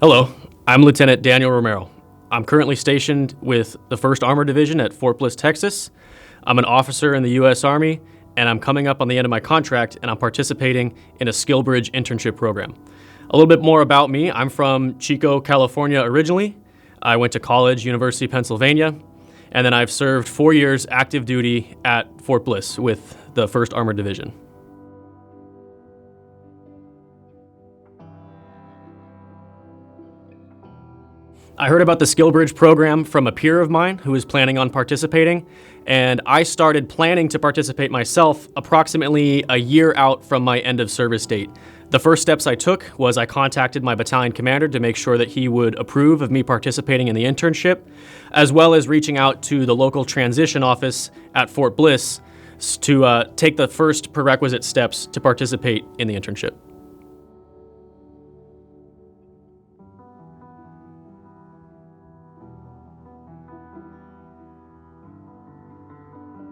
Hello, I'm Lieutenant Daniel Romero. I'm currently stationed with the 1st Armored Division at Fort Bliss, Texas. I'm an officer in the U.S. Army, and I'm coming up on the end of my contract, and I'm participating in a Skillbridge Internship Program. A little bit more about me. I'm from Chico, California originally. I went to college, University of Pennsylvania, and then I've served 4 years active duty at Fort Bliss with the 1st Armored Division. I heard about the Skillbridge program from a peer of mine who was planning on participating, and I started planning to participate myself approximately a year out from my end of service date. The first steps I took was I contacted my battalion commander to make sure that he would approve of me participating in the internship, as well as reaching out to the local transition office at Fort Bliss to take the first prerequisite steps to participate in the internship.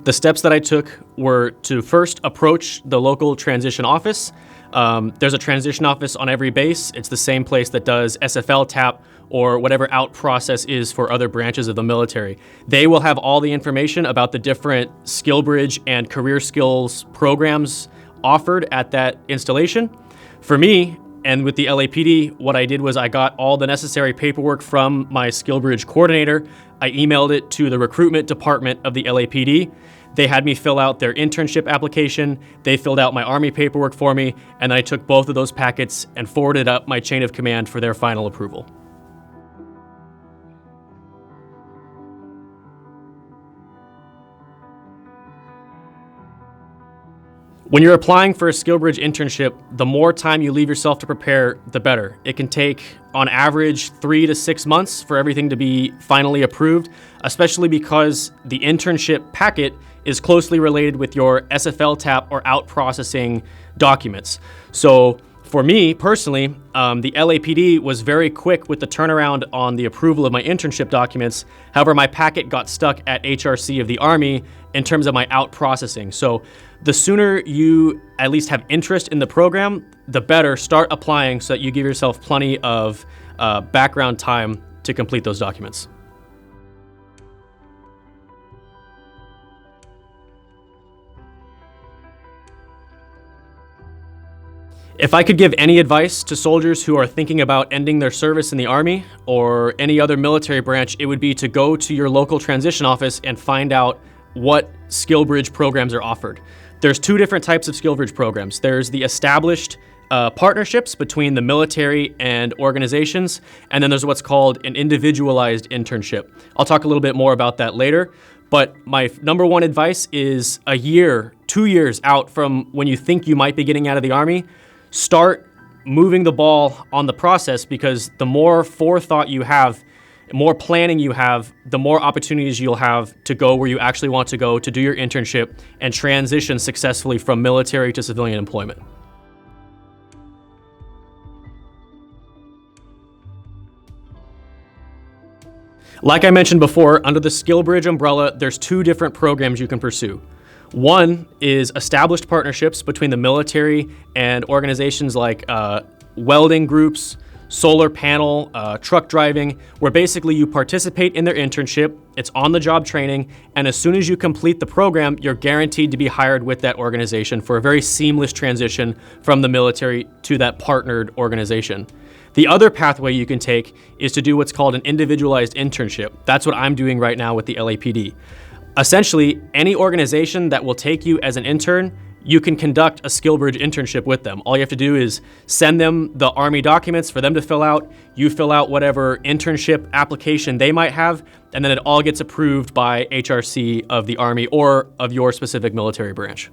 The steps that I took were to first approach the local transition office. There's a transition office on every base. It's the same place that does SFL TAP or whatever out process is for other branches of the military. They will have all the information about the different Skillbridge and career skills programs offered at that installation. For me, and with the LAPD, what I did was I got all the necessary paperwork from my Skillbridge coordinator. I emailed it to the recruitment department of the LAPD. They had me fill out their internship application. They filled out my Army paperwork for me, and then I took both of those packets and forwarded up my chain of command for their final approval. When you're applying for a Skillbridge internship, the more time you leave yourself to prepare, the better. It can take, on average, 3 to 6 months for everything to be finally approved, especially because the internship packet is closely related with your SFL TAP or out processing documents. So for me personally, the LAPD was very quick with the turnaround on the approval of my internship documents. However, my packet got stuck at HRC of the Army in terms of my out processing. So the sooner you at least have interest in the program, the better. Start applying so that you give yourself plenty of background time to complete those documents. If I could give any advice to soldiers who are thinking about ending their service in the Army or any other military branch, it would be to go to your local transition office and find out what Skillbridge programs are offered. There's 2 different types of Skillbridge programs. There's the established partnerships between the military and organizations, and then there's what's called an individualized internship. I'll talk a little bit more about that later, but my number one advice is a year, 2 years out from when you think you might be getting out of the Army, start moving the ball on the process, because the more forethought you have, more planning you have, the more opportunities you'll have to go where you actually want to go to do your internship and transition successfully from military to civilian employment. Like I mentioned before, under the Skillbridge umbrella, there's 2 different programs you can pursue. One is established partnerships between the military and organizations like welding groups, solar panel, truck driving, where basically you participate in their internship, it's on-the-job training, and as soon as you complete the program, you're guaranteed to be hired with that organization for a very seamless transition from the military to that partnered organization. The other pathway you can take is to do what's called an individualized internship. That's what I'm doing right now with the LAPD. Essentially, any organization that will take you as an intern, you can conduct a Skillbridge internship with them. All you have to do is send them the Army documents for them to fill out. You fill out whatever internship application they might have, and then it all gets approved by HRC of the Army or of your specific military branch.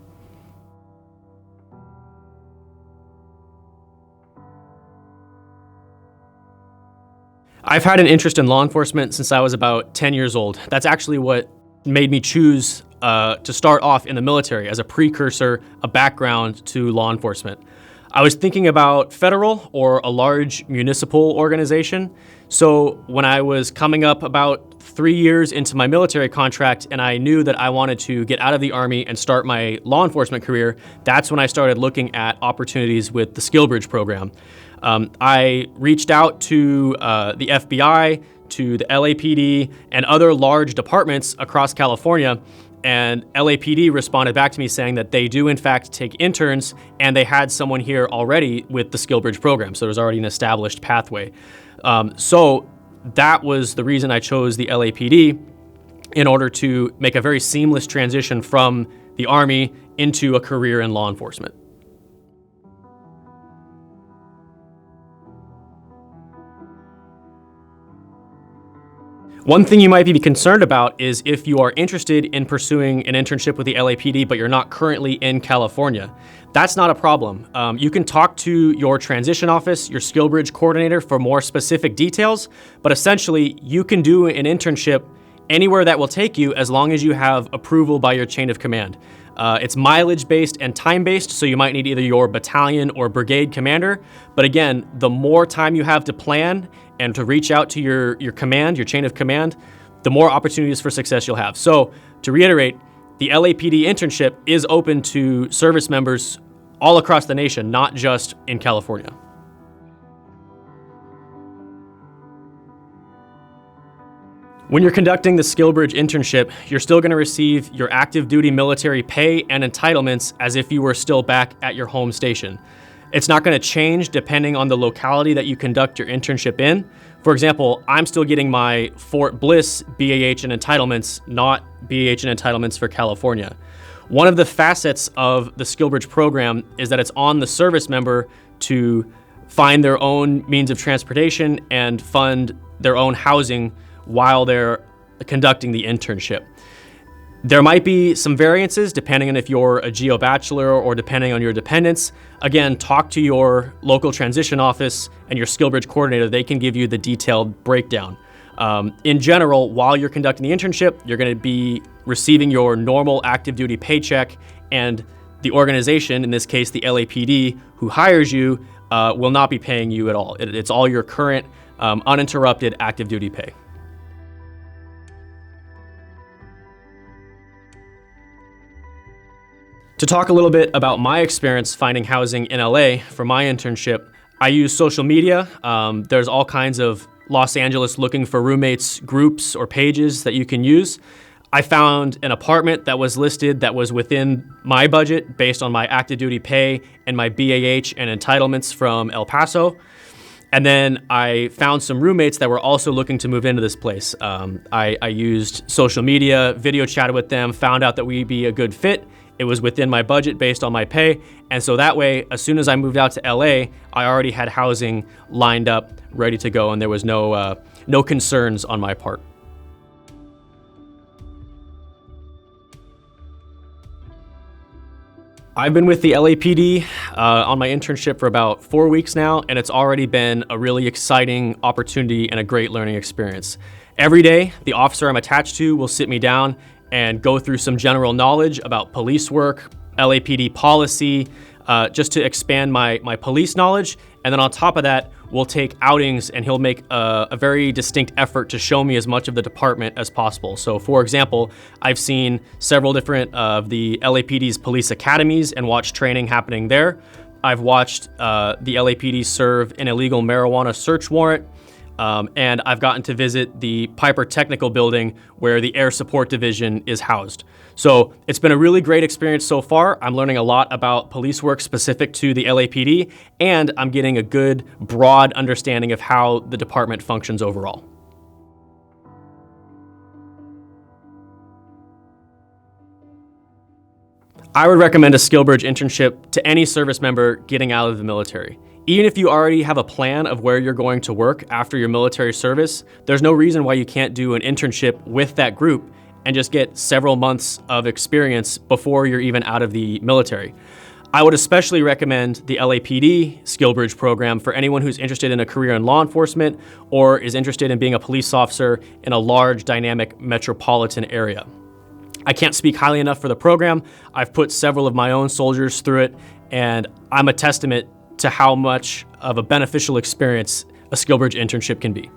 I've had an interest in law enforcement since I was about 10 years old. That's actually what made me choose to start off in the military as a precursor, a background to law enforcement. I was thinking about federal or a large municipal organization. So when I was coming up about 3 years into my military contract and I knew that I wanted to get out of the Army and start my law enforcement career, that's when I started looking at opportunities with the Skillbridge program. I reached out to the FBI, to the LAPD, and other large departments across California. And LAPD responded back to me saying that they do in fact take interns, and they had someone here already with the Skillbridge program. So there was already an established pathway. So that was the reason I chose the LAPD, in order to make a very seamless transition from the Army into a career in law enforcement. One thing you might be concerned about is if you are interested in pursuing an internship with the LAPD, but you're not currently in California. That's not a problem. You can talk to your transition office, your Skillbridge coordinator, for more specific details, but essentially you can do an internship anywhere that will take you as long as you have approval by your chain of command. It's mileage-based and time-based, so you might need either your battalion or brigade commander. But again, the more time you have to plan and to reach out to your command, your chain of command, the more opportunities for success you'll have. So to reiterate, the LAPD internship is open to service members all across the nation, not just in California. When you're conducting the Skillbridge internship, you're still going to receive your active duty military pay and entitlements as if you were still back at your home station. It's not going to change depending on the locality that you conduct your internship in. For example, I'm still getting my Fort Bliss BAH and entitlements, not BAH and entitlements for California. One of the facets of the Skillbridge program is that it's on the service member to find their own means of transportation and fund their own housing while they're conducting the internship. There might be some variances depending on if you're a Geo Bachelor or depending on your dependents. Again, talk to your local transition office and your Skillbridge coordinator. They can give you the detailed breakdown. In general, while you're conducting the internship, you're going to be receiving your normal active duty paycheck, and the organization, in this case the LAPD, who hires you, will not be paying you at all. It's all your current uninterrupted active duty pay. To talk a little bit about my experience finding housing in LA for my internship, I use social media. There's all kinds of Los Angeles looking for roommates groups or pages that you can use. I found an apartment that was listed that was within my budget based on my active duty pay and my BAH and entitlements from El Paso. And then I found some roommates that were also looking to move into this place. I used social media, video chatted with them, found out that we'd be a good fit. It was within my budget based on my pay. And so that way, as soon as I moved out to LA, I already had housing lined up, ready to go, and there was no concerns on my part. I've been with the LAPD on my internship for about 4 weeks now, and it's already been a really exciting opportunity and a great learning experience. Every day, the officer I'm attached to will sit me down and go through some general knowledge about police work, LAPD policy, just to expand my police knowledge. And then on top of that, we'll take outings, and he'll make a very distinct effort to show me as much of the department as possible. So for example, I've seen several different of the LAPD's police academies and watched training happening there. I've watched the LAPD serve an illegal marijuana search warrant. And I've gotten to visit the Piper Technical Building where the Air Support Division is housed. So it's been a really great experience so far. I'm learning a lot about police work specific to the LAPD, and I'm getting a good, broad understanding of how the department functions overall. I would recommend a Skillbridge internship to any service member getting out of the military. Even if you already have a plan of where you're going to work after your military service, there's no reason why you can't do an internship with that group and just get several months of experience before you're even out of the military. I would especially recommend the LAPD Skillbridge program for anyone who's interested in a career in law enforcement or is interested in being a police officer in a large, dynamic metropolitan area. I can't speak highly enough for the program. I've put several of my own soldiers through it, and I'm a testament to how much of a beneficial experience a Skillbridge internship can be.